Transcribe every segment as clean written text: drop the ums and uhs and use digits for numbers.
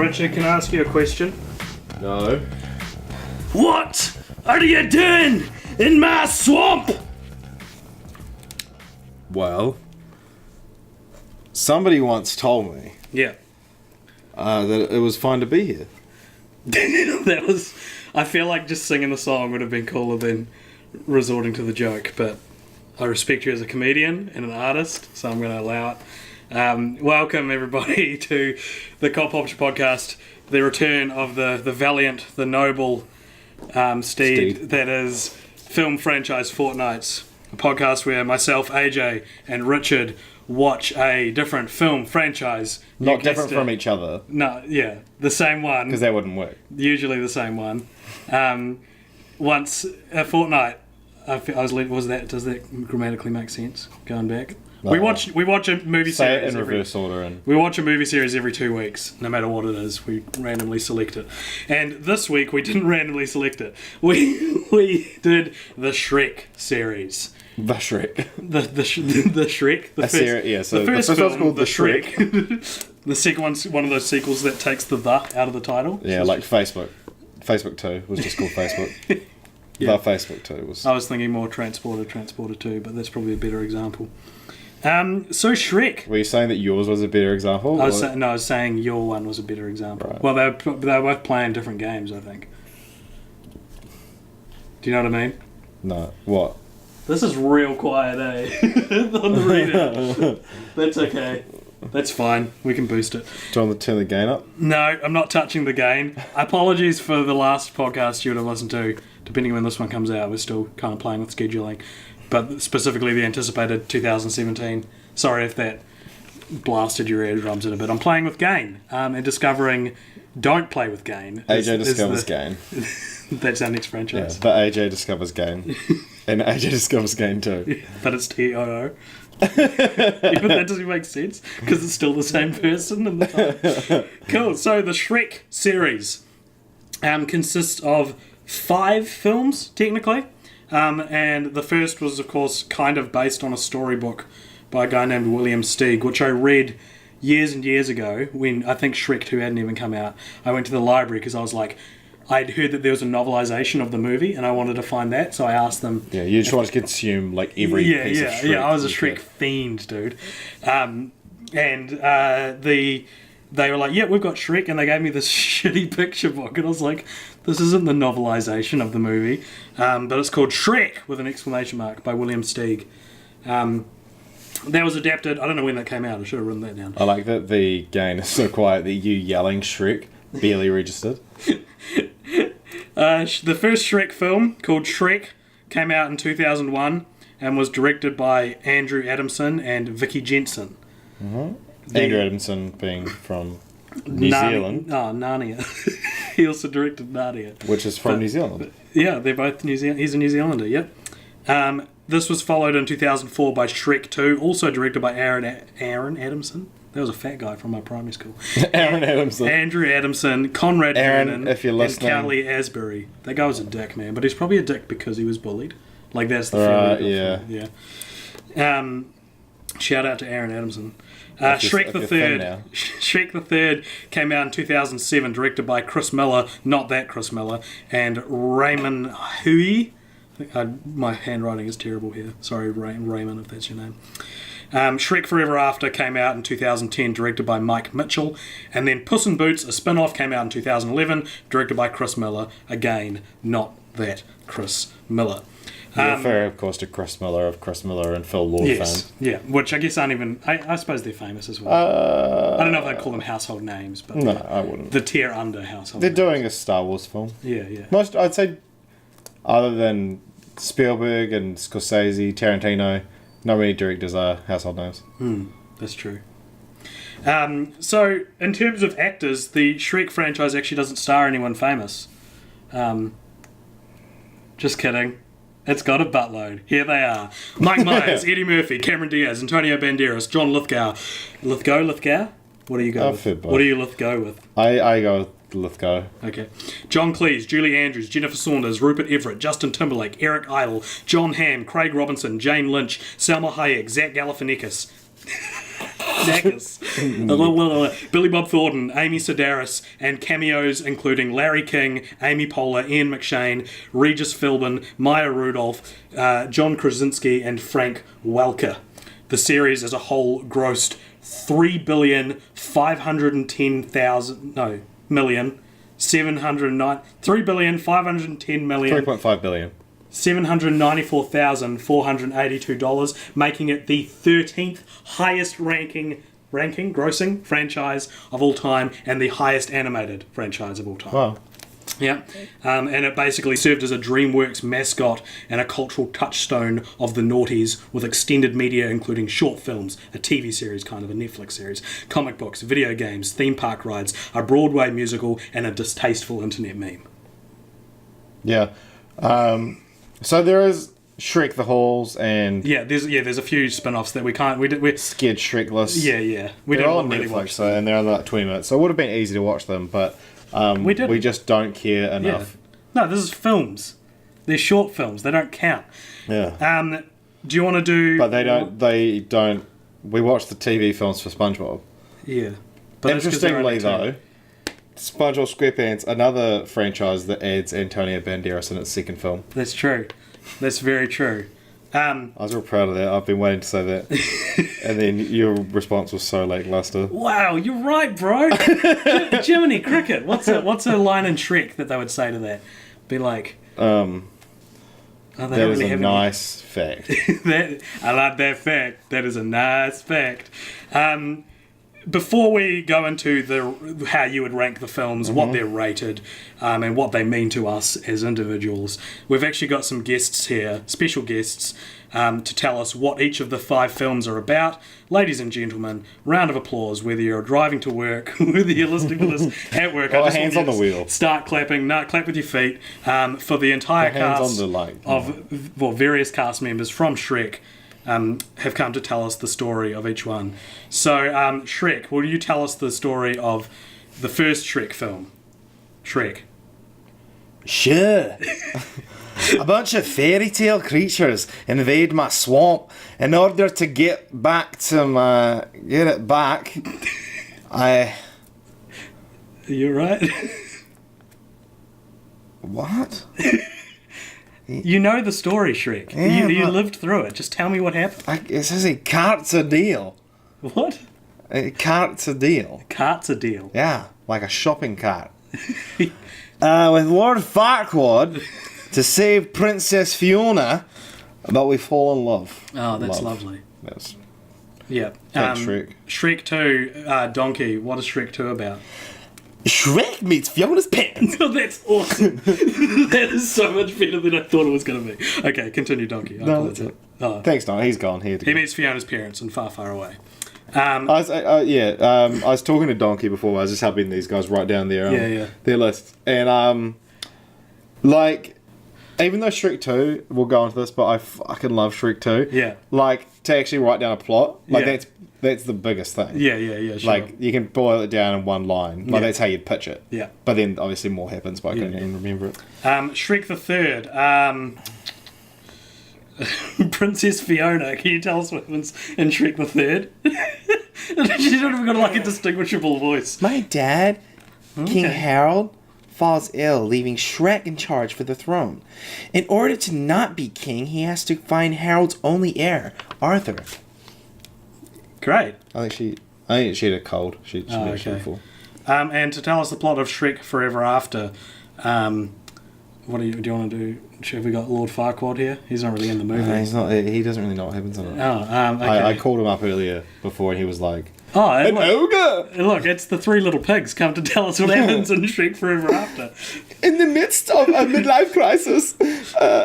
Richard, can I ask you a question? No. What are you doing in my swamp? Well, somebody once told me Yeah. that it was fine to be here. That was... I feel like just singing the song would have been cooler than resorting to the joke, but I respect you as a comedian and an artist, so I'm going to allow it. Welcome, everybody, to the Cop Option Podcast, the return of the valiant, the noble steed that is Film Franchise Fortnights, a podcast where myself, AJ, and Richard watch a different film franchise. Not different from each other. No, yeah, the same one. Because that wouldn't work. Usually the same one. Once a fortnight. Does that grammatically make sense? Going back, no. we watch a movie series. Say it in reverse order, and we watch a movie series every 2 weeks, no matter what it is. We randomly select it, and this week we didn't randomly select it. We did the Shrek series. The Shrek. The Shrek. The first one's film, called the Shrek. The second one's one of those sequels that takes the out of the title. Yeah, like Facebook. Facebook 2 was just called Facebook. Yeah. The Facebook 2 was... I was thinking more Transporter 2, but that's probably a better example. So Shrek. Were you saying that yours was a better example? I was saying your one was a better example. Right. Well, they were both playing different games, I think. Do you know what I mean? No. What? This is real quiet, eh? On the reader. That's okay. That's fine. We can boost it. Do you want to turn the gain up? No, I'm not touching the gain. Apologies for the last podcast you would have listened to. Depending on when this one comes out, we're still kind of playing with scheduling. But specifically the anticipated 2017. Sorry if that blasted your eardrums in a bit. I'm playing with gain and discovering Don't Play with Gain. AJ discovers gain. That's our next franchise. Yeah, but AJ discovers gain. And AJ discovers gain too. But it's TOO. Even that doesn't make sense because it's still the same person in the time. Cool. So the Shrek series consists of 5 films technically, and the first was of course kind of based on a storybook by a guy named William Steig, which I read years and years ago when I think Shrek 2 hadn't even come out. I went to the library because I was like, I'd heard that there was a novelization of the movie and I wanted to find that, so I asked them. Yeah, you just want to consume like every piece of Shrek. Yeah, I was a Shrek fiend, dude. They were like, yeah, we've got Shrek, and they gave me this shitty picture book, and I was like, this isn't the novelization of the movie, but it's called Shrek with an exclamation mark by William Steig. That was adapted. I don't know when that came out. I should have written that down. I like that the gain is so quiet that you yelling Shrek barely registered. The first Shrek film, called Shrek, came out in 2001 and was directed by Andrew Adamson and Vicky Jensen. Mm-hmm. Andrew Adamson being from New Zealand. Oh, Narnia. He also directed Narnia. Which is from New Zealand. Yeah, they're both New Zealand. He's a New Zealander, yep. This was followed in 2004 by Shrek 2, also directed by Aaron Adamson. That was a fat guy from my primary school. Aaron Adamson. Andrew Adamson, Conrad Aaron, if you're listening. and Cowley Asbury. That guy was a dick, man. But he's probably a dick because he was bullied. Like, that's the feeling. Yeah. Shout out to Aaron Adamson. Shrek the Third came out in 2007, directed by Chris Miller, not that Chris Miller, and Raymond Hui. My handwriting is terrible here. Sorry, Raymond, if that's your name. Shrek Forever After came out in 2010, directed by Mike Mitchell. And then Puss in Boots, a spin-off, came out in 2011, directed by Chris Miller. Again, not that Chris Miller. You refer, of course, to Chris Miller of Chris Miller and Phil Lord fame. Yeah, which I guess aren't even... I suppose they're famous as well. I don't know if I'd call them household names, but... No, I wouldn't. The tier under household They're names. doing a Star Wars film. Yeah. Most, I'd say, other than Spielberg and Scorsese, Tarantino, not many directors are household names. That's true. So, in terms of actors, the Shrek franchise actually doesn't star anyone famous. Just kidding. It's got a buttload. Here they are. Mike Myers, Eddie Murphy, Cameron Diaz, Antonio Banderas, John Lithgow. Lithgow? What do you go with? What do you Lithgow with? I go with Lithgow. Okay. John Cleese, Julie Andrews, Jennifer Saunders, Rupert Everett, Justin Timberlake, Eric Idle, John Hamm, Craig Robinson, Jane Lynch, Salma Hayek, Zach Galifianakis. Knackers. Billy Bob Thornton, Amy Sedaris, and cameos including Larry King, Amy Poehler, Ian McShane, Regis Philbin, Maya Rudolph, John Krasinski, and Frank Welker. The series as a whole grossed $3.510 billion. $794,482, making it the 13th highest grossing franchise of all time and the highest animated franchise of all time. Wow. Yeah, and it basically served as a DreamWorks mascot and a cultural touchstone of the noughties, with extended media including short films, a TV series, kind of a Netflix series, comic books, video games, theme park rides, a Broadway musical, and a distasteful internet meme. Yeah. So there is Shrek the Halls and there's a few spin-offs that we're scared Shrekless. They're all on Netflix, and they're on like 20 minutes, so it would have been easy to watch them, but we just don't care enough. No, this is films. They're short films. They don't count. Yeah. Do you want to do? But they don't. We watch the TV films for SpongeBob. Yeah. But interestingly, though, SpongeBob SquarePants, another franchise that adds Antonio Banderas in its second film. That's true. That's very true. I was real proud of that. I've been waiting to say that. And then your response was so lackluster. Wow, you're right, bro. Jiminy Cricket. What's a line in Shrek that they would say to that? Be like... that is a nice fact. I like that fact. That is a nice fact. Before we go into how you would rank the films, what they're rated, and what they mean to us as individuals, we've actually got some guests here, special guests, to tell us what each of the 5 films are about. Ladies and gentlemen, round of applause, whether you're driving to work, whether you're listening to this at work. Oh, hands on the wheel. Start clapping. No, clap with your feet. For the entire cast of various cast members from Shrek, have come to tell us the story of each one. So, Shrek, will you tell us the story of the first Shrek film? Shrek. Sure. A bunch of fairy tale creatures invade my swamp. In order to get it back, You're right. What? You know the story, Shrek. Yeah, you lived through it. Just tell me what happened. It says a cart's a deal. What? A cart's a deal. Cart's a deal. Yeah, like a shopping cart. With Lord Farquaad to save Princess Fiona, but we fall in love. Oh, that's lovely. That's... Yeah. Thanks, Shrek. Shrek 2, Donkey. What is Shrek 2 about? Shrek meets Fiona's parents. Oh, that's awesome. That is so much better than I thought it was going to be. Okay, continue, Donkey. No, that's it. Thanks, Don. He's gone. He meets Fiona's parents and Far, Far Away. I was talking to Donkey before. I was just helping these guys write down their list. And, even though Shrek 2, we'll go into this, but I fucking love Shrek 2. Yeah. To actually write down a plot, that's the biggest thing. Yeah, sure. You can boil it down in one line. That's how you'd pitch it. Yeah. But then, obviously, more happens, but I couldn't even remember it. Shrek the Third. Princess Fiona. Can you tell us what happens in Shrek the Third? She's not even got, a distinguishable voice. My dad, King Harold, falls ill, leaving Shrek in charge for the throne. In order to not be king, he has to find Harold's only heir, Arthur. Great. I think she had a cold. She mentioned before. And to tell us the plot of Shrek Forever After, what do you want to do? Have we got Lord Farquaad here? He's not really in the movie. He's not. He doesn't really know what happens in it. Okay. I called him up earlier before, and he was like, an ogre! Look, it's the 3 little pigs come to tell us what happens in Shrek Forever After. In the midst of a midlife crisis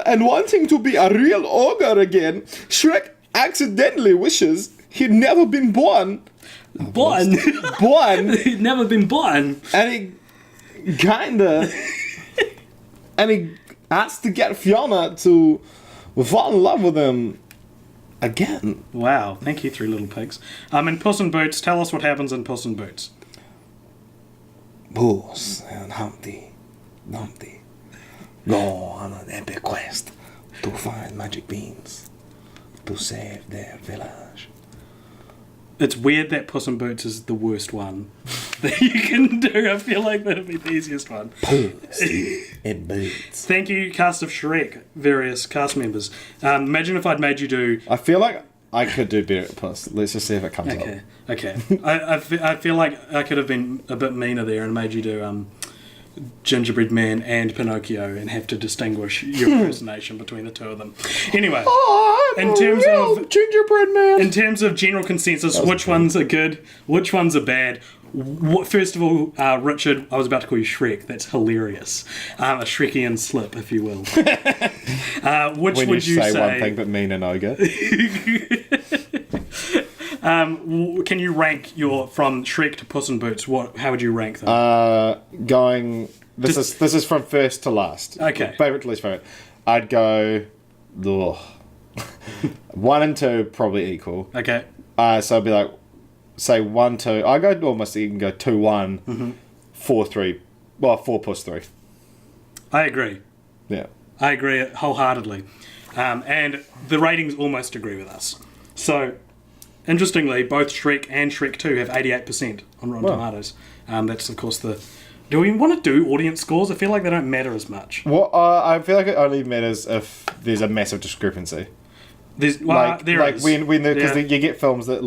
and wanting to be a real ogre again, Shrek accidentally wishes he'd never been born. Born? He'd never been born. And he kinda... and he has to get Fiona to fall in love with him again. Wow, thank you, 3 little pigs. In Puss in Boots, tell us what happens in Puss in Boots. Puss and Humpty go on an epic quest to find magic beans to save their village. It's weird that Puss in Boots is the worst one that you can do. I feel like that'd be the easiest one. Puss in Boots. Thank you, cast of Shrek, various cast members. Imagine if I'd made you do... I feel like I could do better at Puss. Let's just see if it comes up. Okay. I feel like I could have been a bit meaner there and made you do Gingerbread Man and Pinocchio and have to distinguish your impersonation between the two of them. Anyway, in terms of Gingerbread Man, in terms of general consensus, which ones are good, which ones are bad? First of all, Richard, I was about to call you Shrek. That's hilarious. A Shrekian slip, if you will. Which when would you say say? one thing but mean an ogre. Can you rank your from Shrek to Puss in Boots? How would you rank them? This is from first to last. Okay. Favorite to least favorite. I'd go. Ugh. 1 and 2 probably equal. Okay. So I'd be like, say 1, 2. I go almost even go 2, 1, 4, 3. Well, 4 plus 3. I agree. Yeah. I agree wholeheartedly. And the ratings almost agree with us. So, interestingly, both Shrek and Shrek 2 have 88% on Rotten Tomatoes. That's, of course, the... Do we want to do audience scores? I feel like they don't matter as much. Well, I feel like it only matters if there's a massive discrepancy. There is. Because you get films that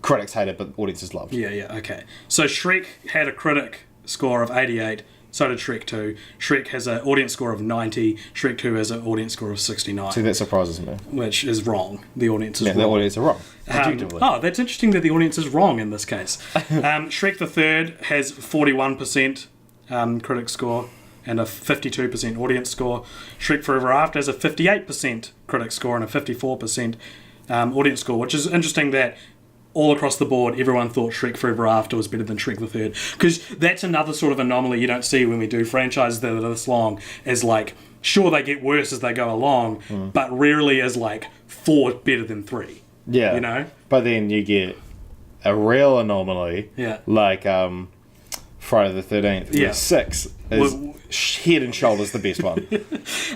critics hated but audiences loved. Yeah, okay. So Shrek had a critic score of 88, so did Shrek 2. Shrek has an audience score of 90, Shrek 2 has an audience score of 69. See, that surprises me. Which is wrong. The audience is wrong. The audience are wrong. That's interesting that the audience is wrong in this case. Shrek the Third has 41% critic score and a 52% audience score. Shrek Forever After has a 58% critic score and a 54% audience score, which is interesting that all across the board, everyone thought Shrek Forever After was better than Shrek the Third. Because that's another sort of anomaly you don't see when we do franchises that are this long, is like, sure, they get worse as they go along, but rarely is like 4 better than 3. Yeah. You know? But then you get a real anomaly, like Friday the 13th, where 6 is head and shoulders the best one.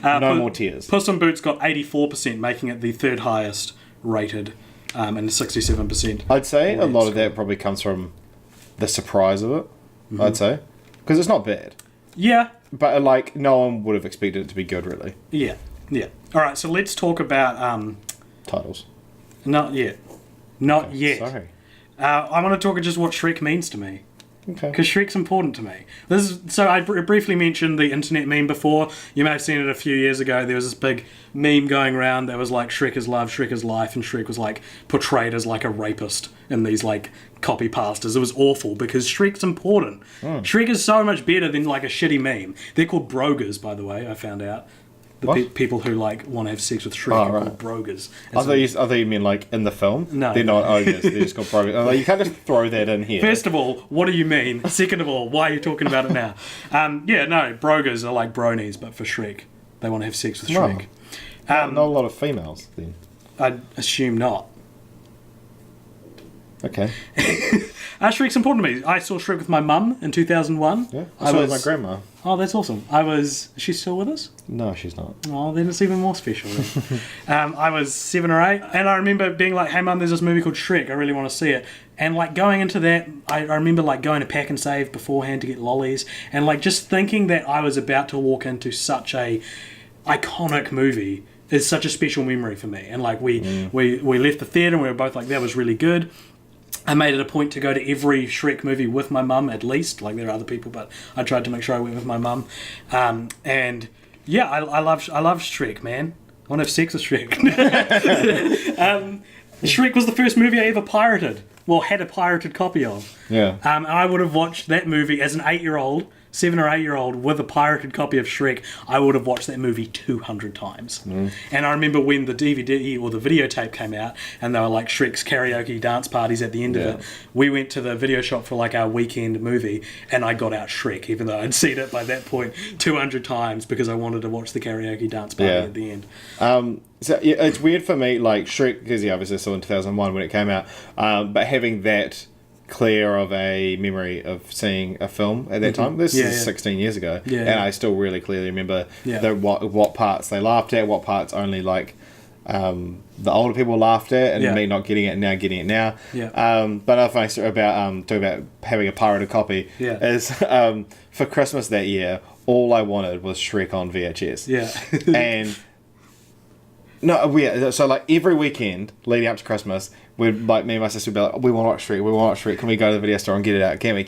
No more tears. Puss in Boots got 84%, making it the third highest rated. And 67%. I'd say a lot of that probably comes from the surprise of it. I'd say, because it's not bad. Yeah, but no one would have expected it to be good, really. Yeah. All right, so let's talk about titles. Not yet. Sorry. I want to talk just what Shrek means to me. Okay. Because Shrek's important to me. So I briefly mentioned the internet meme before. You may have seen it a few years ago. There was this big meme going around that was like, Shrek is love, Shrek is life, and Shrek was like portrayed as like a rapist in these like copy pastas. It was awful because Shrek's important. Shrek is so much better than like a shitty meme. They're called brogers, by the way, I found out. People who like want to have sex with Shrek are called brogers. I thought you mean like in the film. No, they're not ogres. They're just called brogers. You can't just throw that in here. First of all, what do you mean? Second of all, why are you talking about it now? Brogers are like bronies, but for Shrek, they want to have sex with Shrek. Not a lot of females then. I'd assume not. Okay. Shrek's important to me. I saw Shrek with my mum in 2001. Yeah, I saw it with my grandma. Oh, that's awesome. Is she still with us? No, she's not. Oh, then it's even more special. I was 7 or 8, and I remember being like, hey mum, there's this movie called Shrek, I really want to see it. And like going into that, I remember like going to Pack and Save beforehand to get lollies, and like just thinking that I was about to walk into such a iconic movie is such a special memory for me. And like we left the theatre and we were both like, that was really good. I made it a point to go to every Shrek movie with my mum, at least. Like, there are other people, but I tried to make sure I went with my mum. And yeah, I love Shrek, man. I want to have sex with Shrek. Shrek was the first movie I ever pirated. Well, had a pirated copy of. Yeah. And I would have watched that movie as an 7 or 8 year old with a pirated copy of Shrek. I would have watched that movie 200 times. And I remember when the DVD or the videotape came out and they were like Shrek's karaoke dance parties at the end of it, we went to the video shop for like our weekend movie and I got out Shrek, even though I'd seen it by that point 200 times because I wanted to watch the karaoke dance party at the end. So it's weird for me, like Shrek, because obviously I saw in 2001 when it came out, but having that clear of a memory of seeing a film at that time. This is 16 years ago, and I still really clearly remember what parts they laughed at, what parts only like the older people laughed at, and me not getting it now. Yeah. But another funny story about talking about having a pirated copy is for Christmas that year, all I wanted was Shrek on VHS. Yeah. And so like every weekend leading up to Christmas, we'd like me and my sister would be like, we want to watch Shrek. Can we go to the video store and get it out? Can we?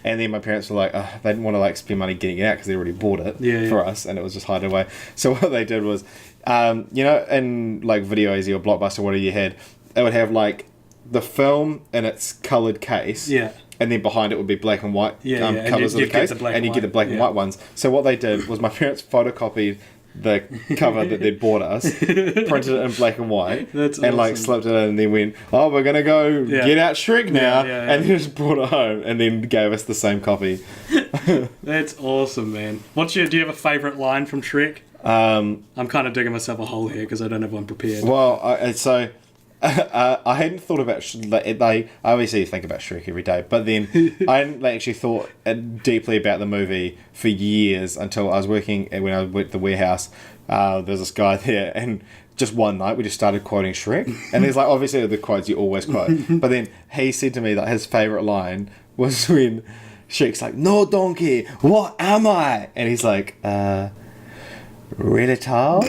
And then my parents were like, they didn't want to like spend money getting it out because they already bought it for us, and it was just hidden away. So what they did was, in like Video Easy or Blockbuster, whatever you had, they would have like the film in its coloured case. Yeah. And then behind it would be black and white covers of the case, and you get the black and white ones. So what they did was my parents photocopied the cover that they'd bought us, printed it in black and white, and like slipped it in, and then went, we're gonna go get out Shrek now, and then just brought it home, and then gave us the same copy. That's awesome, man. Do you have a favourite line from Shrek? I'm kind of digging myself a hole here because I don't have one prepared. Well, I hadn't thought about. I obviously think about Shrek every day, but then I hadn't actually thought deeply about the movie for years until I was working when I went to the warehouse. There's this guy there, and just one night we just started quoting Shrek, and there's like obviously the quotes you always quote, but then he said to me that his favourite line was when Shrek's like, "No donkey, what am I?" And he's like, retard.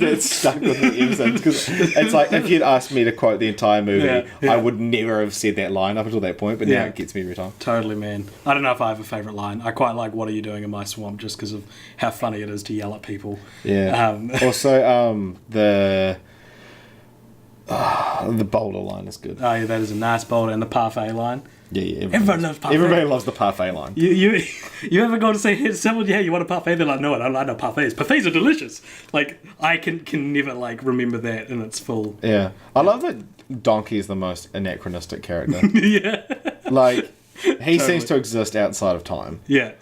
That's stuck with me ever since, because it's like if you'd asked me to quote the entire movie, I would never have said that line up until that point, but now it gets me every time. Totally, man. I don't know if I have a favourite line. I quite like "What are you doing in my swamp?" just because of how funny it is to yell at people. Also the boulder line is good. Oh yeah, that is a nice boulder. And the parfait line. Yeah, everybody loves parfait. Everybody loves the parfait line. You ever go to say to someone, you want a parfait? They're like, no, I don't like no parfaits. Parfaits are delicious. Like, I can never like remember that in its full. Yeah, I love that Donkey is the most anachronistic character. Yeah, like he seems to exist outside of time. Yeah.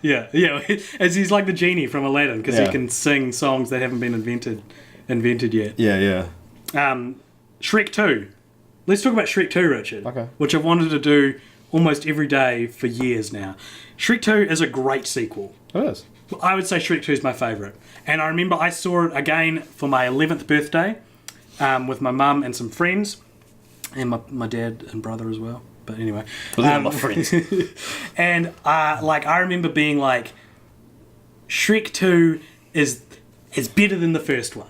As he's like the genie from Aladdin because he can sing songs that haven't been invented yet. Yeah. Shrek 2. Let's talk about Shrek 2, Richard. Okay. Which I've wanted to do almost every day for years now. Shrek 2 is a great sequel. It is. I would say Shrek 2 is my favourite. And I remember I saw it again for my 11th birthday with my mum and some friends. And my dad and brother as well. But anyway. My friends. And I remember being like, Shrek 2 is better than the first one.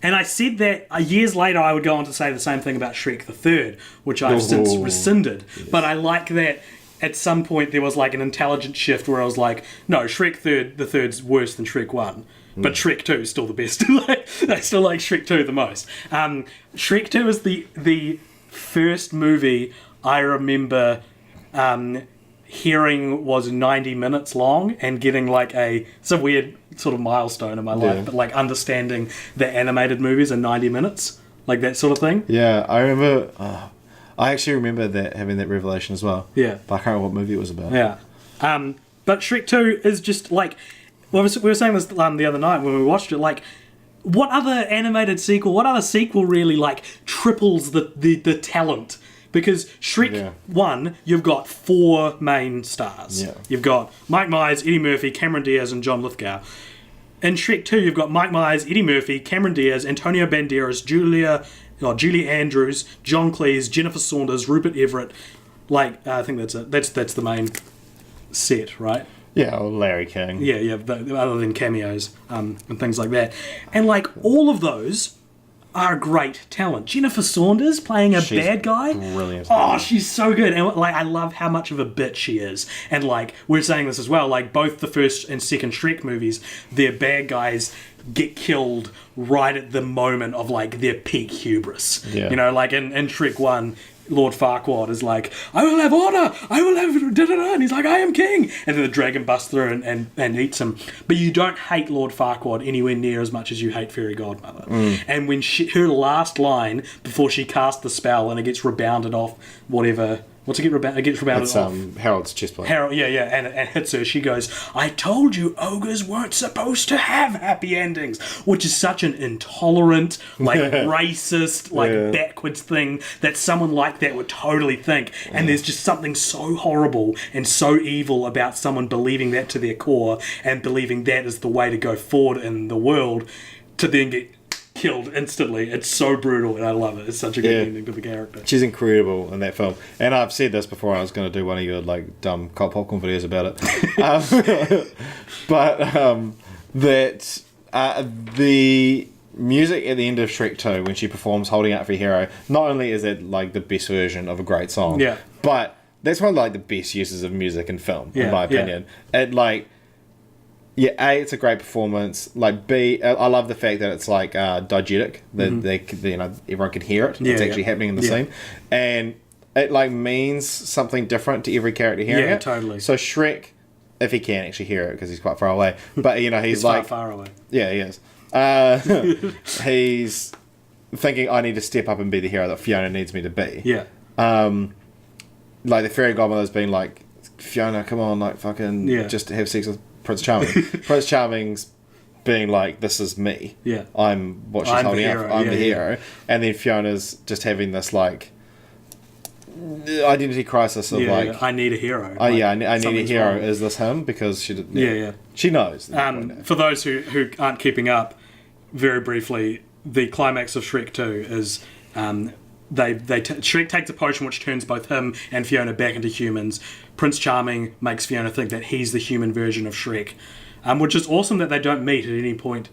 And I said that years later I would go on to say the same thing about Shrek the Third, which I've since rescinded. Yes. But I like that at some point there was like an intelligent shift where I was like, no, Shrek the Third's worse than Shrek 1. But Shrek 2 is still the best. I still like Shrek 2 the most. Shrek 2 is the first movie I remember hearing was 90 minutes long and getting like it's a weird sort of milestone in my life, but like understanding that animated movies are 90 minutes, like that sort of thing. Yeah, I remember. I actually remember that having that revelation as well. Yeah, but I can't remember what movie it was about. Yeah, but Shrek 2 is just like we were saying this the other night when we watched it. Like, what other animated sequel? What other sequel really like triples the talent? Because Shrek 1, you've got 4 main stars. Yeah. You've got Mike Myers, Eddie Murphy, Cameron Diaz, and John Lithgow. In Shrek 2, you've got Mike Myers, Eddie Murphy, Cameron Diaz, Antonio Banderas, Julie Andrews, John Cleese, Jennifer Saunders, Rupert Everett. Like, I think that's it. That's the main set, right? Yeah, or Larry King. Yeah, other than cameos and things like that. And like all of those are great talent. Jennifer Saunders playing a bad guy. Brilliant. Oh, she's so good. And like I love how much of a bitch she is. And like we're saying this as well, like both the first and second Shrek movies, their bad guys get killed right at the moment of like their peak hubris. Yeah. You know, like in Shrek 1, Lord Farquaad is like, I will have order, I will have da-da-da, and he's like, I am king, and then the dragon busts through and eats him. But you don't hate Lord Farquaad anywhere near as much as you hate Fairy Godmother. And when her last line before she casts the spell and it gets rebounded off whatever. What's it get rebounded? It gets rebounded off. Harold's chest plate. Harold, and it hits her. She goes, I told you ogres weren't supposed to have happy endings, which is such an intolerant, like racist, like backwards thing that someone like that would totally think. And there's just something so horrible and so evil about someone believing that to their core and believing that is the way to go forward in the world, to then get killed instantly. It's so brutal, and I love it. It's such a good ending to the character. She's incredible in that film. And I've said this before, I was going to do one of your like dumb cop popcorn videos about it. The music at the end of Shrek 2, when she performs Holding Out for Your Hero, not only is it like the best version of a great song, but that's one of like the best uses of music in film, in my opinion. It like, A, it's a great performance. Like B, I love the fact that it's like diegetic. That they everyone can hear it. It's actually happening in the scene, and it like means something different to every character hearing it. Totally. So Shrek, if he can actually hear it because he's quite far away, but he's like far away. Yeah, he is. He's thinking, I need to step up and be the hero that Fiona needs me to be. Yeah. Like the fairy godmother's been like, Fiona, come on, like fucking just have sex with Prince Charming. Prince Charming's being like, this is me. Yeah. I'm what she's holding out for. I'm the hero. And then Fiona's just having this like identity crisis of I need a hero. I need a hero. Wrong. Is this him? Because she did. She knows. For those who aren't keeping up, very briefly, the climax of Shrek 2 is Shrek takes a potion which turns both him and Fiona back into humans. Prince Charming makes Fiona think that he's the human version of Shrek, which is awesome that they don't meet at any point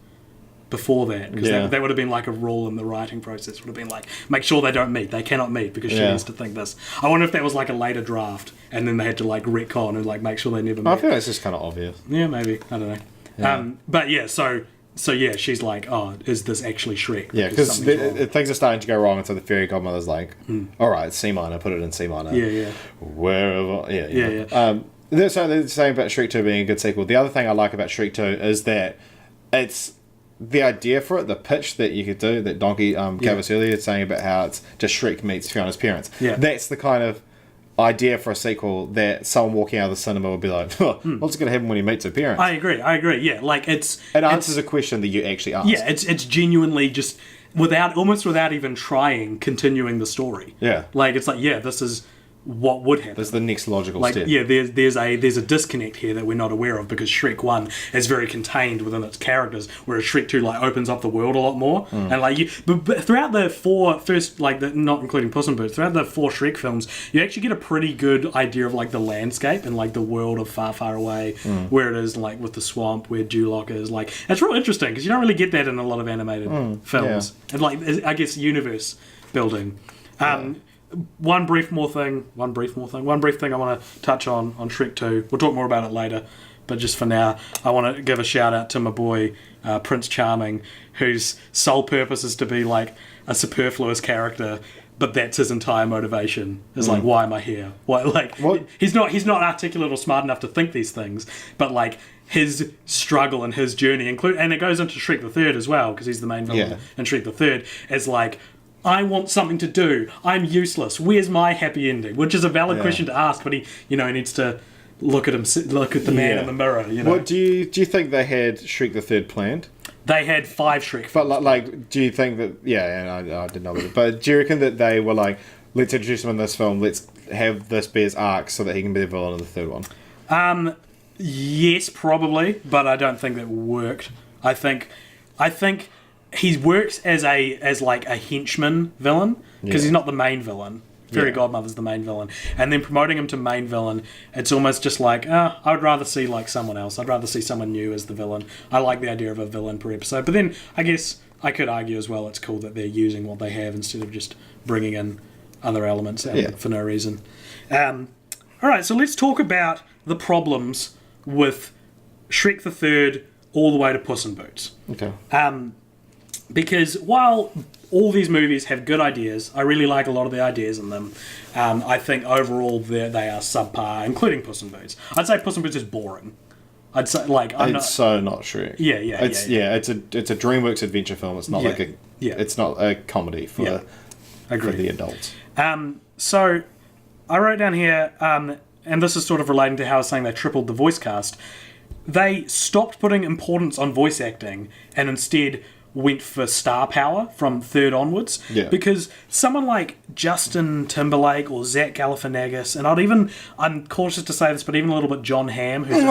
before that, because that would have been like a rule in the writing process. Would have been like, make sure they don't meet. They cannot meet because she needs to think this. I wonder if that was like a later draft, and then they had to like retcon and like make sure they never met. I feel like it's just kind of obvious. Yeah, maybe. I don't know. Yeah. But yeah, so she's like, oh, is this actually Shrek? Yeah, because things are starting to go wrong, and so the fairy godmother's like, all right, C minor, put it in C minor. Wherever. So they're saying about Shrek 2 being a good sequel. The other thing I like about Shrek 2 is that it's the idea for it, the pitch that you could do, that Donkey gave us earlier, saying about how it's just Shrek meets Fiona's parents. Yeah. That's the kind of idea for a sequel that someone walking out of the cinema would be like, what's going to happen when he meets her parents? I agree. Yeah, like it answers a question that you actually asked. Yeah, it's genuinely just without even trying, continuing the story. Yeah. Like it's like, this is what would happen. That's the next logical step. Yeah, there's a disconnect here that we're not aware of, because Shrek 1 is very contained within its characters, whereas Shrek 2 like opens up the world a lot more. And like but throughout the not including Puss in Boots, throughout the 4 Shrek films, you actually get a pretty good idea of like the landscape and like the world of Far, Far Away, where it is like with the swamp, where Duloc is. Like it's real interesting because you don't really get that in a lot of animated films. And like I guess universe building. One brief thing I want to touch on Shrek 2. We'll talk more about it later, but just for now, I want to give a shout out to my boy Prince Charming, whose sole purpose is to be like a superfluous character, but that's his entire motivation. Is like, why am I here? What? He's not articulate or smart enough to think these things, but like his struggle and his journey and it goes into Shrek the Third as well, because he's the main villain in Shrek the Third, is like, I want something to do. I'm useless. Where's my happy ending? Which is a valid question to ask, but he needs to look at the man in the mirror. What do you think they had Shrek the Third planned? They had 5 Shrek films. But like, do you think that? I didn't know about it. But do you reckon that they were like, let's introduce him in this film. Let's have this be his arc so that he can be the villain in the third one. Yes, probably, but I don't think that worked. I think he works as like a henchman villain, because he's not the main villain. Fairy Godmother's the main villain, and then promoting him to main villain, it's almost just like, I would rather see like someone else. I'd rather see someone new as the villain. I like the idea of a villain per episode, but then I guess I could argue as well it's cool that they're using what they have instead of just bringing in other elements for no reason. All right, so let's talk about the problems with Shrek the Third all the way to Puss in Boots. Okay. Because while all these movies have good ideas, I really like a lot of the ideas in them. I think overall they are subpar, including Puss in Boots. I'd say Puss in Boots is boring. I'd say so not Shrek. It's a DreamWorks adventure film. It's not it's not a comedy for the adults. So I wrote down here, and this is sort of relating to how I was saying they tripled the voice cast. They stopped putting importance on voice acting and instead went for star power from third onwards. Because someone like Justin Timberlake or Zach Galifianakis, and I'm cautious to say this, but even a little bit John Hamm, who's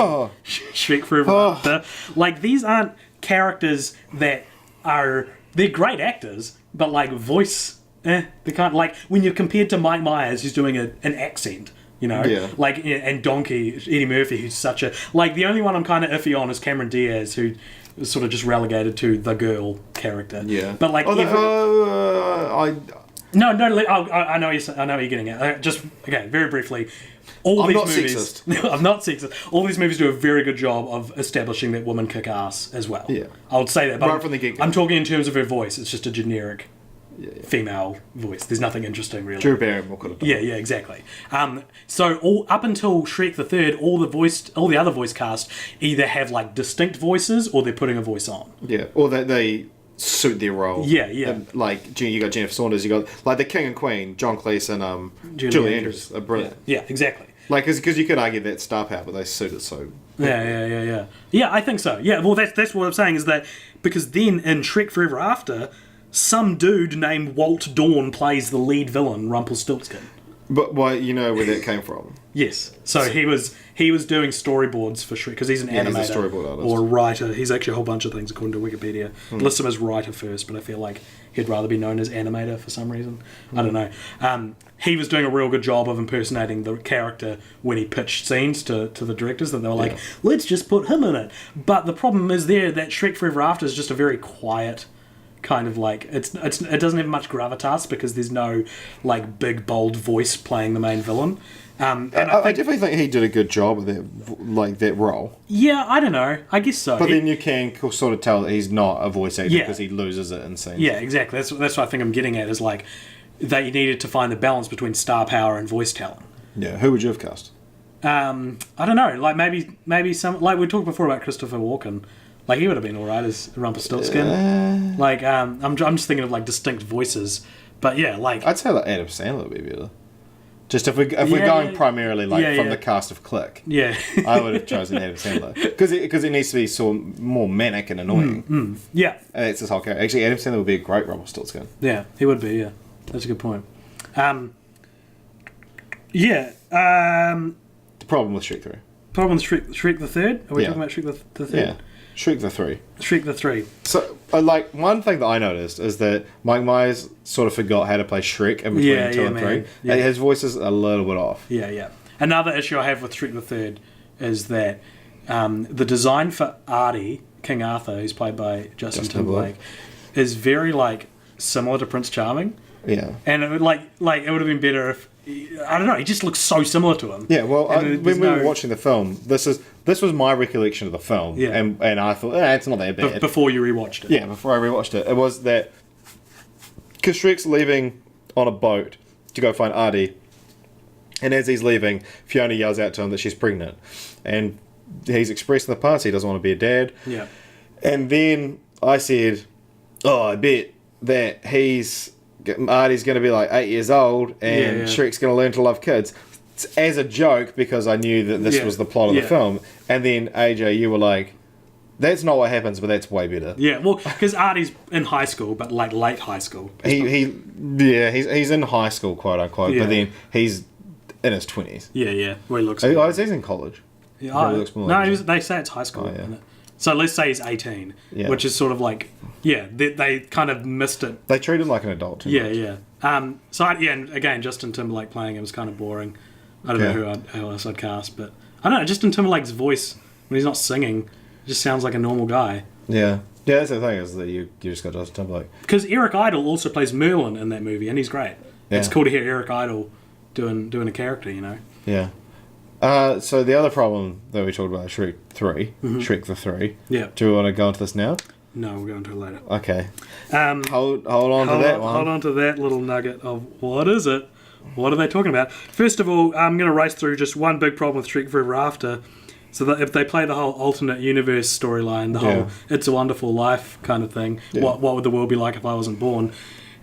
Shrek Forever After, like these aren't characters that are they're great actors, but like voice, they can't, like when you're compared to Mike Myers, who's doing an accent. You know, like, and Donkey, Eddie Murphy, who's such a... Like, the only one I'm kind of iffy on is Cameron Diaz, who was sort of just relegated to the girl character. Yeah. But, like... I No, I know what you're getting at. Just, okay, very briefly. I'm not sexist. All these movies do a very good job of establishing that women kick ass as well. Yeah. I would say that. But right from the get-go. I'm talking in terms of her voice. It's just a generic... female voice. There's nothing interesting really. Drew Barrymore could have done. Yeah, exactly. So up until Shrek the Third, all the other voice cast either have like distinct voices or they're putting a voice on. Yeah, or they suit their role. Yeah. And, like you got Jennifer Saunders, you got like the King and Queen, John Cleese and Julie Andrews are brilliant. Yeah, exactly. Like because you could argue that star power, but they suit it so. Yeah. Yeah, I think so. Yeah, well that's what I'm saying is that because then in Shrek Forever After, some dude named Walt Dawn plays the lead villain, Rumpelstiltskin. But why you know where that came from? Yes. So he was doing storyboards for Shrek because he's an animator he's a storyboard artist. or a writer. He's actually a whole bunch of things according to Wikipedia. Lists him as writer first, but I feel like he'd rather be known as animator for some reason. I don't know. He was doing a real good job of impersonating the character when he pitched scenes to the directors that they were like, let's just put him in it. But the problem is there that Shrek Forever After is just a very quiet kind of like it doesn't have much gravitas because there's no like big bold voice playing the main villain. And I definitely think he did a good job of that role. Yeah, I don't know. I guess so. But then you can sort of tell that he's not a voice actor because he loses it in scenes. Yeah, exactly. That's what I think I'm getting at is like they needed to find the balance between star power and voice talent. Yeah, who would you have cast? I don't know. Like maybe some like we talked before about Christopher Walken. Like he would have been alright as Rumpelstiltskin. Like I'm just thinking of like distinct voices, but yeah, like I'd say like Adam Sandler would be better. Just if we're going primarily from the cast of Click, I would have chosen Adam Sandler because it needs to be more manic and annoying. Yeah, it's his whole character. Actually, Adam Sandler would be a great Rumpelstiltskin. Yeah, he would be. Yeah, that's a good point. The problem with Shrek 3. Problem with Shrek the Third. Are we talking about Shrek the Third? Yeah. Shrek the 3. Shrek the 3. So, like, one thing that I noticed is that Mike Myers sort of forgot how to play Shrek in between 2 and 3. Yeah. And his voice is a little bit off. Yeah. Another issue I have with Shrek the Third is that the design for Artie, King Arthur, who's played by Justin Timberlake, is very, like, similar to Prince Charming. Yeah. And it would, it would have been better if... I don't know, he just looks so similar to him. Yeah, well, when we were watching the film, this was my recollection of the film, and I thought, it's not that bad. Before you rewatched it. Yeah, before I rewatched it. It was that, because Shrek's leaving on a boat to go find Artie, and as he's leaving, Fiona yells out to him that she's pregnant, and he's expressing the past, he doesn't want to be a dad. Yeah. And then I said, I bet that Artie's going to be like 8 years old and Shrek's going to learn to love kids as a joke because I knew that this was the plot of the film. And then AJ, you were like, that's not what happens, but that's way better. Yeah, well, because Artie's in high school, but like late high school. He's in high school, quote unquote, but then he's in his 20s. Yeah. Well, he looks. He's in college. Yeah, they say it's high school. Isn't it? So let's say he's 18, which is sort of like, they kind of missed it. They treat him like an adult too much. And again, Justin Timberlake playing him was kind of boring. I don't know who else I'd cast, but I don't know, Justin Timberlake's voice, when he's not singing, just sounds like a normal guy. Yeah. Yeah, that's the thing, is that you just got Justin Timberlake. Because Eric Idle also plays Merlin in that movie, and he's great. Yeah. It's cool to hear Eric Idle doing a character, you know? Yeah. So the other problem that we talked about, Shrek 3, Shrek the 3. Yeah. Do we want to go into this now? No, we're going to it later. Okay. Hold on to that one. Hold on to that little nugget of what is it? What are they talking about? First of all, I'm going to race through just one big problem with Shrek Forever After. So that if they play the whole alternate universe storyline, the whole It's a Wonderful Life kind of thing, what would the world be like if I wasn't born?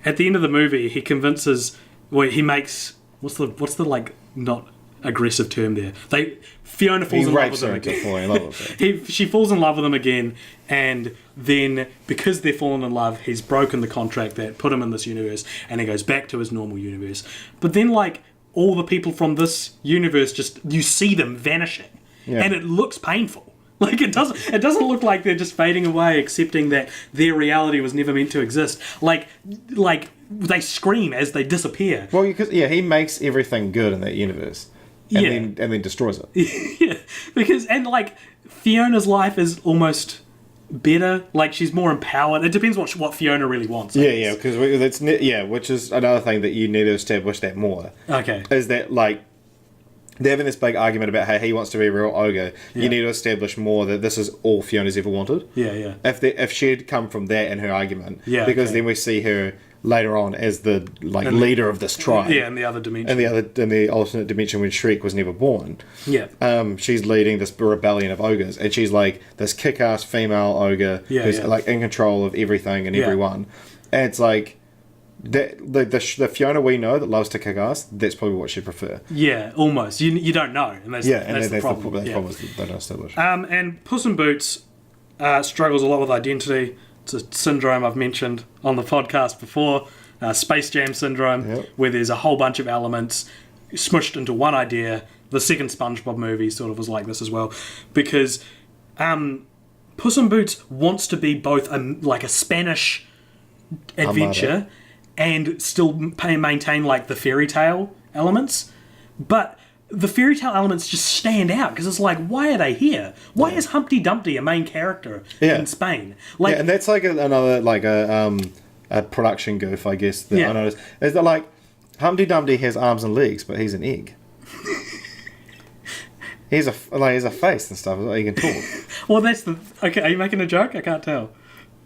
At the end of the movie, he convinces, he makes, what's the like not aggressive term there? Fiona falls in love with him again. She falls in love with him again, and then because they're fallen in love, he's broken the contract that put him in this universe, and he goes back to his normal universe. But then, like, all the people from this universe you see them vanishing, and it looks painful. Like, it doesn't look like they're just fading away, accepting that their reality was never meant to exist. Like they scream as they disappear. Well, because he makes everything good in that universe, and then destroys it. Yeah, because like Fiona's life is almost better. Like, she's more empowered. It depends what Fiona really wants. Yeah, because which is another thing that you need to establish that more. Okay, is that like. They're having this big argument about how he wants to be a real ogre. You need to establish more that this is all Fiona's ever wanted. Yeah. If she'd come from that in her argument, because then we see her later on as the leader of this tribe. Yeah, in the other dimension. In the alternate dimension when Shrek was never born. Yeah. She's leading this rebellion of ogres, and she's like this kick-ass female ogre who's like in control of everything and everyone. And it's like. The Fiona we know that loves to kick ass, that's probably what she'd prefer. Yeah, almost. You don't know. And that's the problem. That's the problem they don't establish. And Puss in Boots struggles a lot with identity. It's a syndrome I've mentioned on the podcast before. Space Jam syndrome, where there's a whole bunch of elements smushed into one idea. The second SpongeBob movie sort of was like this as well. Because Puss in Boots wants to be both a Spanish adventure and still maintain like the fairy tale elements, but the fairy tale elements just stand out because it's like, why are they here? Why is Humpty Dumpty a main character in Spain? Like, and that's like another a production goof, I guess. That I noticed is that like Humpty Dumpty has arms and legs, but he's an egg. He's a face and stuff. He can talk. Well, that's the okay. Are you making a joke? I can't tell.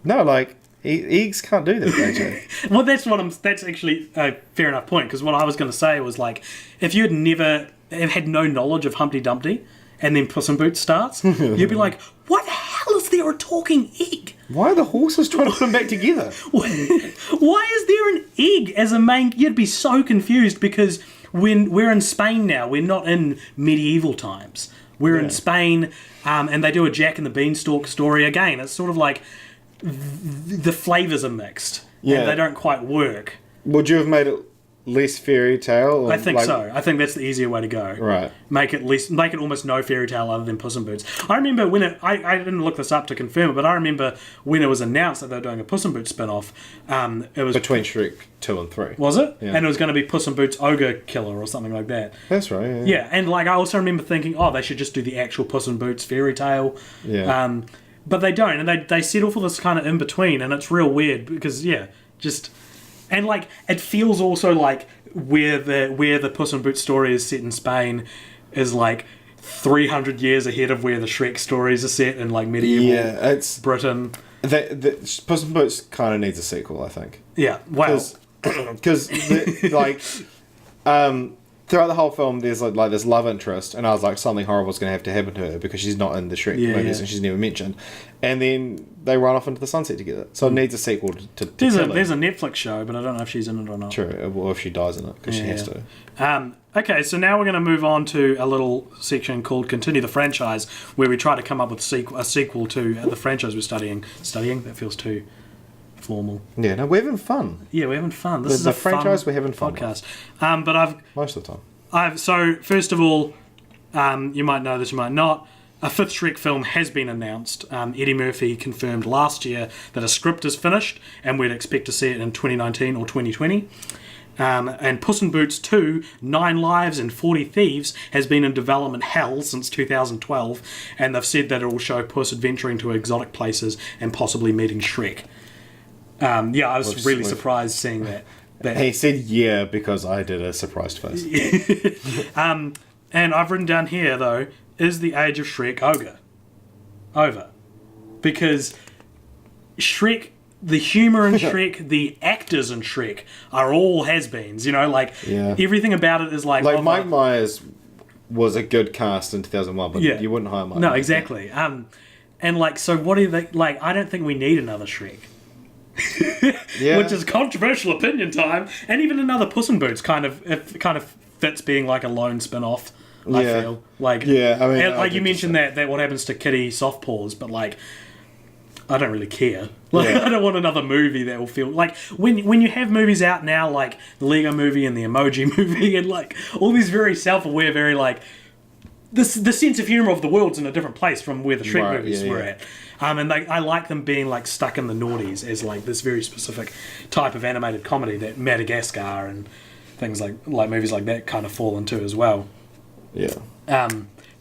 No, like. Eggs can't do that, AJ. Well, that's actually a fair enough point, because what I was going to say was like, if you had no knowledge of Humpty Dumpty, and then Puss in Boots starts, you'd be like, what the hell is there a talking egg? Why are the horses trying to put them back together? Why is there an egg as a main? You'd be so confused, because when we're in Spain now, we're not in medieval times. We're in Spain, and they do a Jack and the Beanstalk story again. It's sort of like the flavours are mixed and they don't quite work. Would you have made it less fairy tale? I think so. I think that's the easier way to go. Right. Make it almost no fairy tale other than Puss in Boots. I remember when I didn't look this up to confirm it, but I remember when it was announced that they were doing a Puss in Boots spin-off, it was between Shrek 2 and 3. Was it? Yeah. And it was going to be Puss in Boots Ogre Killer or something like that. That's right. Yeah, and like I also remember thinking, they should just do the actual Puss in Boots fairy tale. Yeah. But they don't, and they settle for this kind of in between, and it's real weird because and like it feels also like where the Puss in Boots story is set in Spain is like 300 years ahead of where the Shrek stories are set in like medieval Britain. The Puss in Boots kind of needs a sequel, I think. Yeah, wow. Because throughout the whole film, there's like this love interest, and I was like, something horrible is going to have to happen to her because she's not in the Shrek movies and she's never mentioned. And then they run off into the sunset together. So it needs a sequel to there's a Netflix show, but I don't know if she's in it or not. True, or if she dies in it, because she has to. Okay, so now we're going to move on to a little section called Continue the Franchise, where we try to come up with a sequel to the franchise we're studying. Studying? That feels too formal. Yeah, no, we're having fun. Yeah, we're having fun. This is a franchise fun we're having fun podcast. But most of the time. So first of all, you might know this, you might not. A fifth Shrek film has been announced. Eddie Murphy confirmed last year that a script is finished, and we'd expect to see it in 2019 or 2020. And Puss in Boots 2, 9 Lives and 40 Thieves has been in development hell since 2012, and they've said that it will show Puss adventuring to exotic places and possibly meeting Shrek. I was really surprised seeing that. He said because I did a surprised face. And I've written down here, though, is the age of Shrek over? Because Shrek, the humour in Shrek, the actors in Shrek are all has-beens, everything about it is like... Like Mike Myers was a good cast in 2001, but you wouldn't hire Mike. No, exactly. So what do they... I don't think we need another Shrek. Which is controversial opinion time, and even another Puss in Boots kind of fits being like a lone spin-off. I feel you mentioned that what happens to Kitty Softpaws, but I don't really care. I don't want another movie that will feel like when you have movies out now like the Lego Movie and the Emoji Movie and all these very self-aware, very the sense of humour of the world's in a different place from where the Shrek movies were at. And I like them being like stuck in the noughties as like this very specific type of animated comedy that Madagascar and things like movies like that kind of fall into as well. Yeah.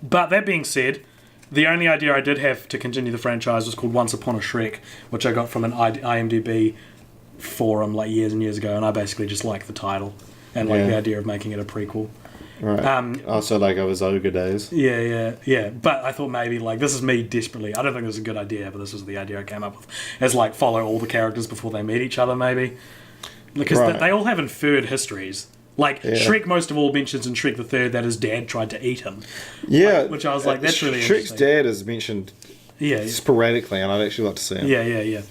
But that being said, the only idea I did have to continue the franchise was called Once Upon a Shrek, which I got from an IMDb forum like years and years ago, and I basically just like the title and like the idea of making it a prequel. Right. Also, like, it was ogre days. Yeah. But I thought maybe, like, this is me desperately. I don't think this is a good idea, but this was the idea I came up with. As, like, follow all the characters before they meet each other, maybe. Because they all have inferred histories. Like, Shrek, most of all, mentions in Shrek the Third that his dad tried to eat him. Yeah. Which I was like, that's really Shrek's interesting. dad is mentioned sporadically, and I'd actually like to see him. Yeah.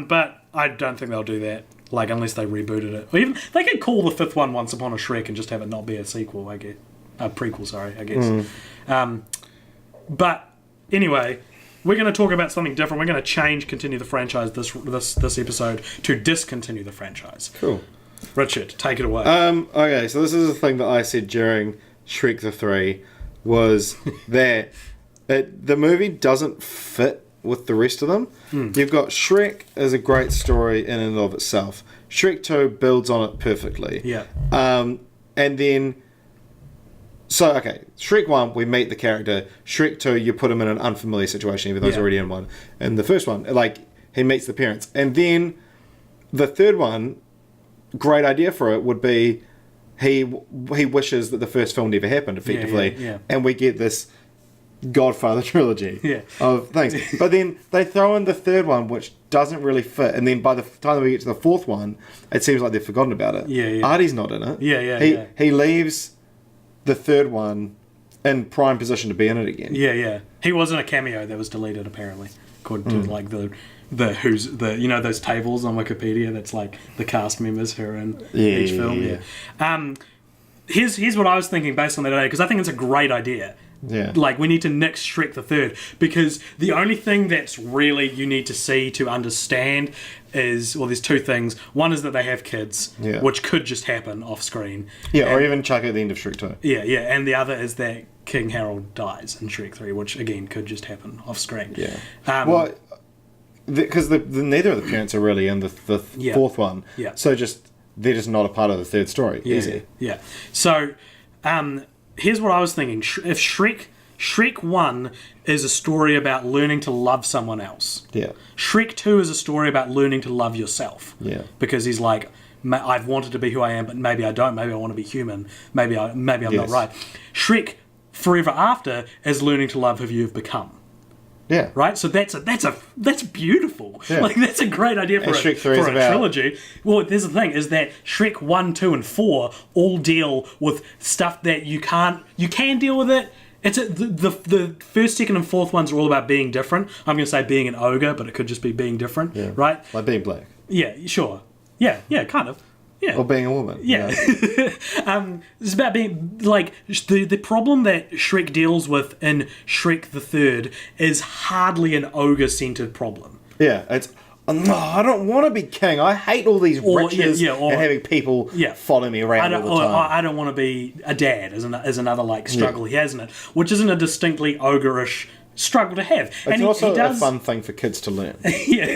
But I don't think they'll do that. Like, unless they rebooted it. Or even, they could call the fifth one Once Upon a Shrek and just have it not be a sequel, I guess. A prequel, sorry, I guess. But, anyway, we're going to talk about something different. We're going to continue the franchise this episode to discontinue the franchise. Cool. Richard, take it away. Okay, so this is the thing that I said during Shrek the 3, was that the movie doesn't fit with the rest of them. You've got Shrek as a great story in and of itself. Shrek 2 builds on it perfectly. Yeah. And then... So, okay, Shrek 1, we meet the character. Shrek 2, you put him in an unfamiliar situation, even though he's already in one. And the first one, like, he meets the parents. And then the third one, great idea for it would be he wishes that the first film never happened, effectively. Yeah. And we get this Godfather trilogy of things. But then they throw in the third one, which doesn't really fit. And then by the time we get to the fourth one, it seems like they've forgotten about it. Yeah. Artie's not in it. He leaves the third one in prime position to be in it again. Yeah. He wasn't a cameo that was deleted, apparently, according to like the who's the those tables on Wikipedia that's like the cast members who are in each film. Yeah. Here's what I was thinking based on that idea, because I think it's a great idea. Yeah. Like, we need to nix Shrek the Third, because the only thing that's really you need to see to understand is, well, there's two things. One is that they have kids, which could just happen off screen. Yeah, or even chuck at the end of Shrek 2. Yeah, and the other is that King Harold dies in Shrek 3, which, again, could just happen off screen. Yeah. Well, because neither of the parents are really in the fourth one. Yeah. So they're just not a part of the third story. Easy. Yeah. So, here's what I was thinking. If Shrek 1 is a story about learning to love someone else. Yeah. Shrek 2 is a story about learning to love yourself. Yeah. Because he's like, I've wanted to be who I am, but maybe I don't. Maybe I want to be human. Maybe I'm not right. Shrek Forever After is learning to love who you've become. Yeah. Right? So that's beautiful. Yeah. Like, that's a great idea for a trilogy. Well, there's the thing, is that Shrek 1, 2, and 4 all deal with stuff that you can deal with it. It's the first, second, and fourth ones are all about being different. I'm going to say being an ogre, but it could just be being different, right? Like being black. Yeah, sure. Yeah, kind of. Yeah. Or being a woman. Yeah. It's about being, like, the problem that Shrek deals with in Shrek the Third is hardly an ogre-centered problem. Yeah, it's, no, I don't want to be king. I hate all these riches and having people follow me around all the time. I don't want to be a dad, is another, like, struggle he has in it, which isn't a distinctly ogre-ish struggle to have. It's and also he does... a fun thing for kids to learn. Yeah.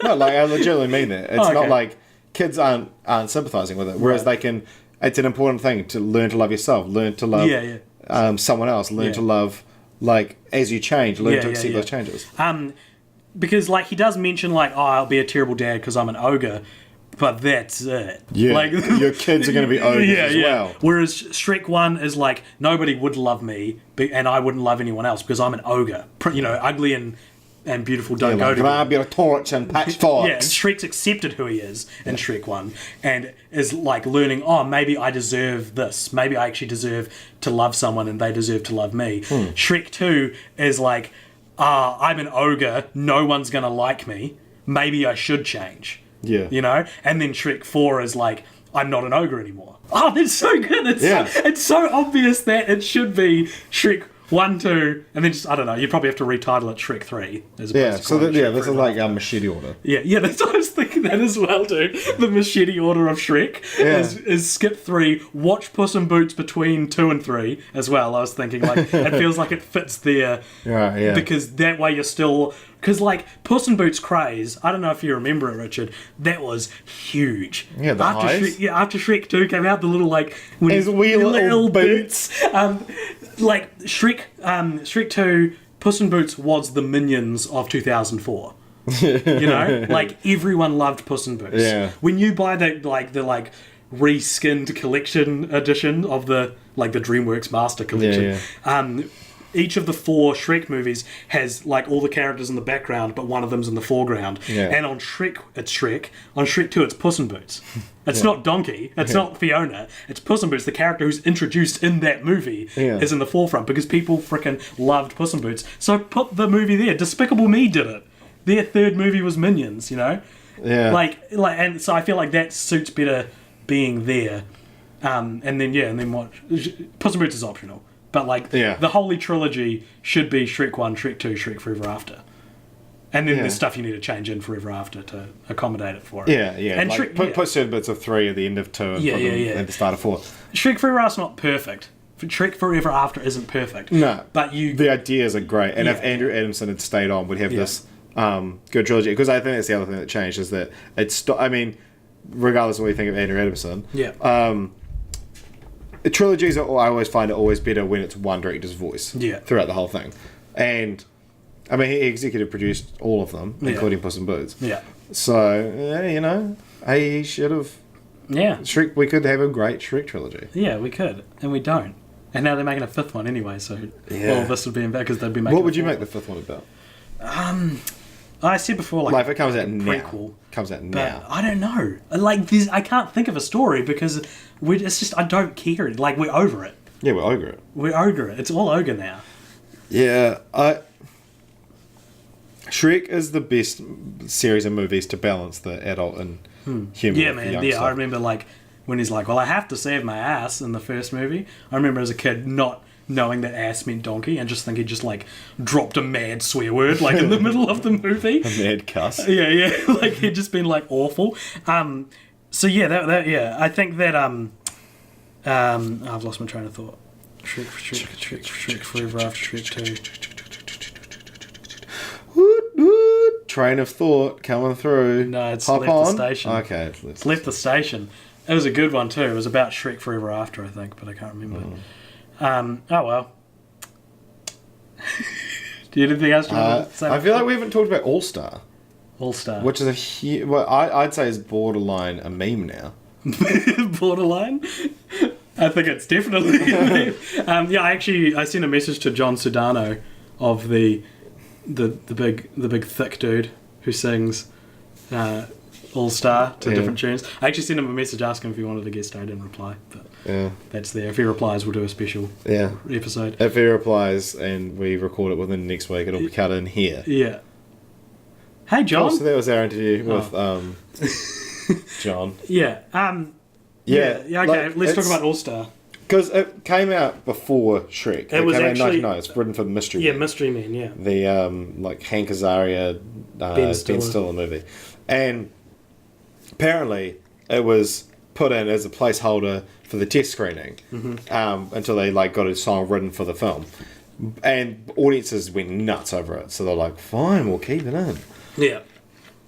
No, like, I legitimately mean that. It's not like... Kids aren't sympathizing with it, whereas they can. It's an important thing to learn to love yourself, learn to love someone else, learn to love, like, as you change, learn to accept those changes. Because, like, he does mention, like, I'll be a terrible dad because I'm an ogre, but that's it. Yeah, like, your kids are going to be ogres as well. Whereas Shrek 1 is like, nobody would love me, and I wouldn't love anyone else because I'm an ogre. Ugly and beautiful don't go together. Grab your torch and pitchforks. Yeah, and Shrek's accepted who he is in Shrek 1 and is like learning, maybe I deserve this. Maybe I actually deserve to love someone and they deserve to love me. Shrek 2 is like, I'm an ogre, no one's going to like me. Maybe I should change. Yeah. And then Shrek 4 is like, I'm not an ogre anymore. Oh, that's so good. It's so obvious that it should be Shrek 1, 2, and then just, I don't know, you probably have to retitle it Shrek 3. As opposed to this is like our machete order. Yeah, that's what I was thinking that as well, dude. The machete order of Shrek is skip 3, watch Puss in Boots between 2 and 3 as well. I was thinking, like, it feels like it fits there. Right, yeah. Because that way you're still... Because, like, Puss in Boots craze, I don't know if you remember it, Richard, that was huge. Yeah, after Shrek 2 came out, the little, like... His wee little boots. Like, Shrek 2, Puss in Boots was the Minions of 2004. You know? Like, everyone loved Puss in Boots. Yeah. When you buy the reskinned collection edition of the DreamWorks Master Collection, each of the 4 Shrek movies has, like, all the characters in the background, but one of them's in the foreground. Yeah. And on Shrek, it's Shrek. On Shrek 2, it's Puss in Boots. It's not Donkey. It's not Fiona. It's Puss in Boots. The character who's introduced in that movie is in the forefront because people frickin' loved Puss in Boots. So put the movie there. Despicable Me did it. Their third movie was Minions, you know? Yeah. And so I feel like that suits better being there. And then what? Puss in Boots is optional. But, like, the Holy Trilogy should be Shrek 1, Shrek 2, Shrek Forever After. And then there's stuff you need to change in Forever After to accommodate it for it. Yeah. And like, Shrek, put certain bits of 3 at the end of 2 and put them at the start of 4. Shrek Forever After's not perfect. Shrek Forever After isn't perfect. No. But the ideas are great. And if Andrew Adamson had stayed on, we'd have this good trilogy. Because I think that's the other thing that changed is that regardless of what you think of Andrew Adamson... trilogies I always find it always better when it's one director's voice throughout the whole thing. And I mean, he executive produced all of them, including Puss in Boots. Yeah. So, you know, he should have... Yeah. Shrek, we could have a great Shrek trilogy. Yeah, we could. And we don't. And now they're making a 5th one anyway, so all of this would be in back because they'd be making... What would you make the 5th one about? I said before, like if it comes out prequel, now. Comes out but now. I don't know. Like, I can't think of a story because it's just, I don't care. Like, we're over it. Yeah, we're ogre it. We're ogre it. It's all ogre now. Yeah, Shrek is the best series of movies to balance the adult and humour. Yeah, man. Yeah, I remember, like, when he's like, well, I have to save my ass in the first movie. I remember as a kid not knowing that ass meant donkey and just think he just, like, dropped a mad swear word, like, in the middle of the movie. A mad cuss. Yeah. Like, he'd just been, like, awful. So, yeah, I think that, I've lost my train of thought. Shrek Forever After Shrek 2. Train of thought coming through. No, it's Hop left on. the station. Okay. It's left the station. It was a good one, too. It was about Shrek Forever After, I think, but I can't remember. Oh, well. Do you have anything else to say? I feel like we haven't talked about All-Star. All-Star. Which is a huge... Well, I'd say is borderline a meme now. Borderline? I think it's definitely a meme. I sent a message to John Sudano of the big thick dude who sings All-Star to different tunes. I actually sent him a message asking if he wanted to get started and reply, but that's there. If he replies, we'll do a special episode. If he replies and we record it within next week, it'll be cut in here. Yeah. Hey, John. So that was our interview with John. Yeah. Okay, like, let's talk about All-Star. Because it came out before Shrek. It was came actually... out in 1999. It's written for the Mystery Man. Yeah, Mystery Man, yeah. The, like, Hank Azaria, Ben Stiller movie. And apparently it was put in as a placeholder for the test screening until they, like, got a song written for the film. And audiences went nuts over it. So they're like, fine, we'll keep it in. Yeah.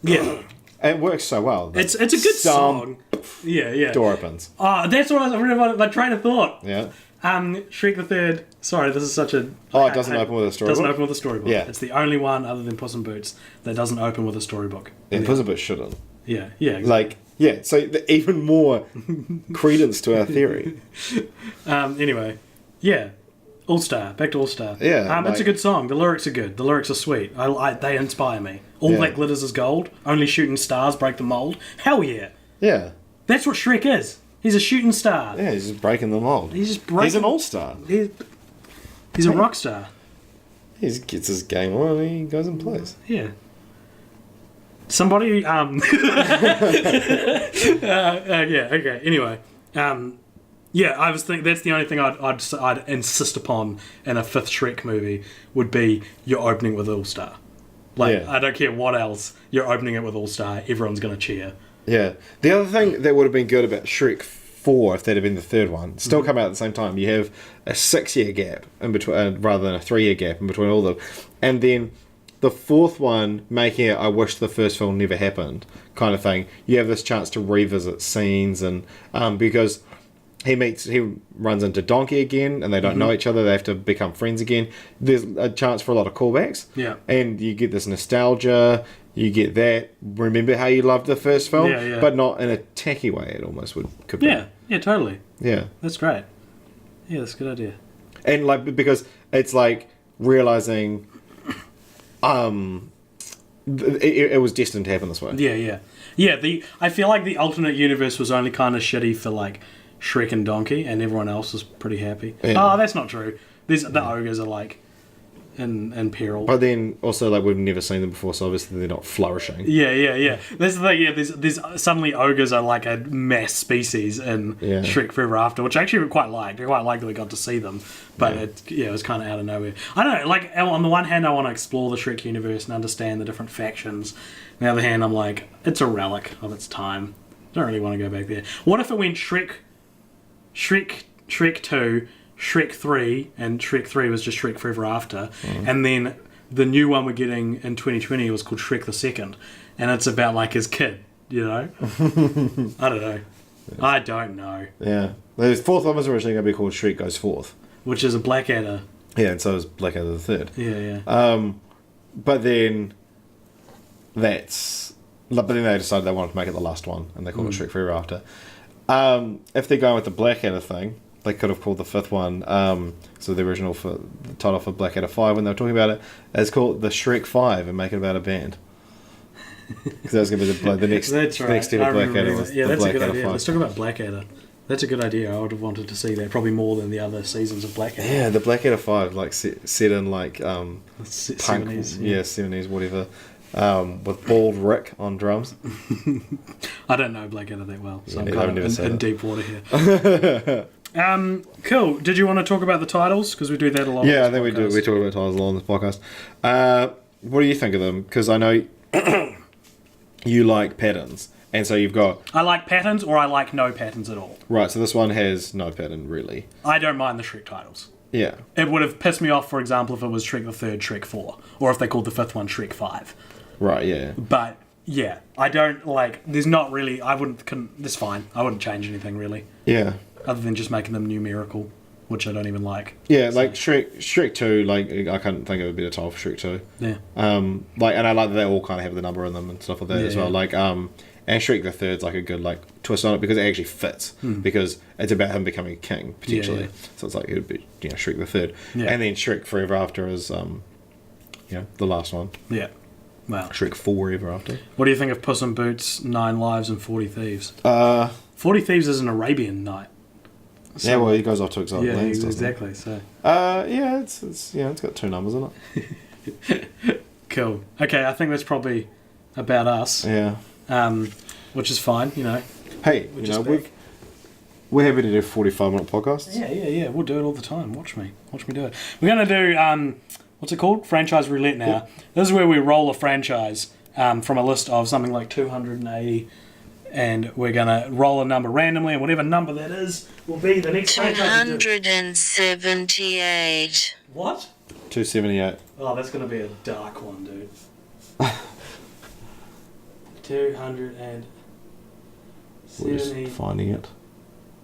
Yeah. And it works so well. It's a good song. Yeah. Door opens. Oh, that's what I was remembering my train of thought. Yeah. Shrek the Third. Sorry, this is such a... Oh, it doesn't open with a storybook? Doesn't open with a storybook. Yeah. It's the only one other than Puss in Boots that doesn't open with a storybook. Yeah, Puss in Boots shouldn't. Yeah, exactly. Like, yeah, so even more credence to our theory. Anyway, yeah. All-Star. Back to All-Star. Yeah. It's a good song. The lyrics are good. The lyrics are sweet. They inspire me. All that glitters is gold. Only shooting stars break the mold. Hell yeah. Yeah. That's what Shrek is. He's a shooting star. Yeah, he's just breaking the mold. He's an all-star. He's a rock star. He just gets his game on and he goes and plays. Yeah. Somebody, yeah, okay. Anyway, Yeah, I was thinking that's the only thing I'd insist upon in a fifth Shrek movie would be you're opening with All Star. Like, I don't care what else, you're opening it with All Star, everyone's going to cheer. Yeah. The other thing that would have been good about Shrek 4, if that had been the third one, still come out at the same time. You have a 6-year gap in between, rather than a 3-year gap in between all of them. And then the fourth one, making it I wish the first film never happened kind of thing. You have this chance to revisit scenes, and because he runs into Donkey again, and they don't know each other. They have to become friends again. There's a chance for a lot of callbacks. Yeah. And you get this nostalgia. You get that. Remember how you loved the first film? Yeah. But not in a tacky way. It almost could be. Yeah, totally. Yeah. That's great. Yeah, that's a good idea. And like, because it's like realizing, it was destined to happen this way. Yeah. I feel like the alternate universe was only kind of shitty for like Shrek and Donkey, and everyone else was pretty happy. Yeah. Oh, that's not true. The ogres are like in peril. But then also, like, we've never seen them before, so obviously they're not flourishing. Yeah. That's the thing. Yeah, there's suddenly ogres are like a mass species in Shrek Forever After, which I actually quite liked. I quite liked that we got to see them, but it was kind of out of nowhere. I don't know. Like, on the one hand, I want to explore the Shrek universe and understand the different factions. On the other hand, I'm like, it's a relic of its time. Don't really want to go back there. What if it went Shrek 2, Shrek 3, and Shrek 3 was just Shrek Forever After, and then the new one we're getting in 2020 was called Shrek the Second, and it's about like his kid, you know? I don't know. Yeah. The fourth one was originally going to be called Shrek Goes Forth. Which is a Blackadder. Yeah, and so is Blackadder the Third. Yeah. But then they decided they wanted to make it the last one, and they called it Shrek Forever After. If they're going with the Blackadder thing, they could have called the fifth one, so the original the title for Blackadder 5 when they were talking about it, is called the Shrek 5 and make it about a band. Because that was going to be the next step of Blackadder. Yeah, that's a good idea. Let's talk about Blackadder. That's a good idea. I would have wanted to see that probably more than the other seasons of Blackadder. Yeah, the Blackadder 5, like set in like punk, 70s, 70s, whatever. With bald Rick on drums. I don't know Blackadder that well, so I'm I've kind never of seen in deep water here. Cool. Did you want to talk about the titles? Because we do that a lot. Yeah, I think we do. We talk about titles a lot on this podcast. What do you think of them? Because I know you like patterns, and so you've got... I like patterns, or I like no patterns at all. Right, so this one has no pattern, really. I don't mind the Shrek titles. Yeah. It would have pissed me off, for example, if it was Shrek the Third, Shrek 4, or if they called the fifth one Shrek 5. Right, yeah. But, yeah, I don't, like, there's not really, it's fine. I wouldn't change anything, really. Yeah. Other than just making them numerical, which I don't even like. Yeah, so. Like Shrek 2, like, I couldn't think of a better title for Shrek 2. Yeah. Like, and I like that they all kind of have the number in them and stuff like that as well. Like, and Shrek the Third's like a good, like, twist on it because it actually fits. Because it's about him becoming a king, potentially. So it's like, it would be, Shrek the Third. Yeah. And then Shrek Forever After is, the last one. Yeah. Wow. Shrek Forever After. What do you think of Puss in Boots, 9 Lives and 40 Thieves? 40 Thieves is an Arabian night. So, yeah, well, he goes off to exotic lands, doesn't exactly. He? So. Yeah, it's got 2 numbers in it. Cool. Okay, I think that's probably about us. Yeah. Which is fine, Hey, we're happy to do 45-minute podcasts. Yeah. We'll do it all the time. Watch me do it. We're gonna do what's it called? Franchise roulette now. Yep. This is where we roll a franchise from a list of something like 280. And we're going to roll a number randomly, and whatever number that is will be the next franchise. 278. What? 278. Oh, that's going to be a dark one, dude. 278 We're just finding it.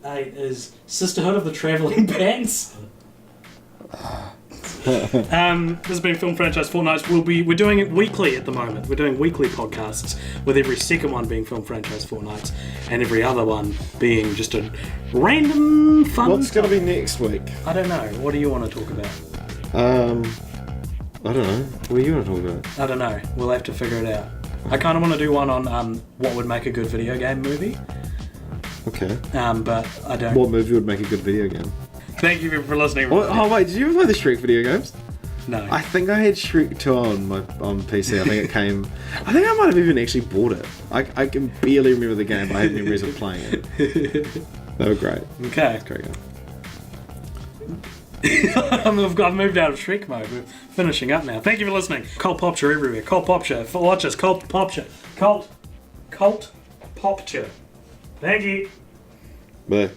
Is Sisterhood of the Travelling Pants. This has been Film Franchise Fortnights. We're doing it weekly at the moment. We're doing weekly podcasts, with every second one being Film Franchise Fortnights and every other one being just a random fun. What's going to be next week? I don't know. What do you want to talk about? I don't know. What do you want to talk about? I don't know. We'll have to figure it out. I kind of want to do one on what would make a good video game movie. Okay. But I don't. What movie would make a good video game? Thank you for listening. Oh wait, did you ever play the Shrek video games? No. I think I had Shrek 2 on PC. I think it came... I think I might have even actually bought it. I can barely remember the game, but I have memories of playing it. They were great. Okay. Great game. I've moved out of Shrek mode. We're finishing up now. Thank you for listening. Cult Popture everywhere. Cult Popture. Watch us. Cult Popture. Cult Popture. Thank you. Bye.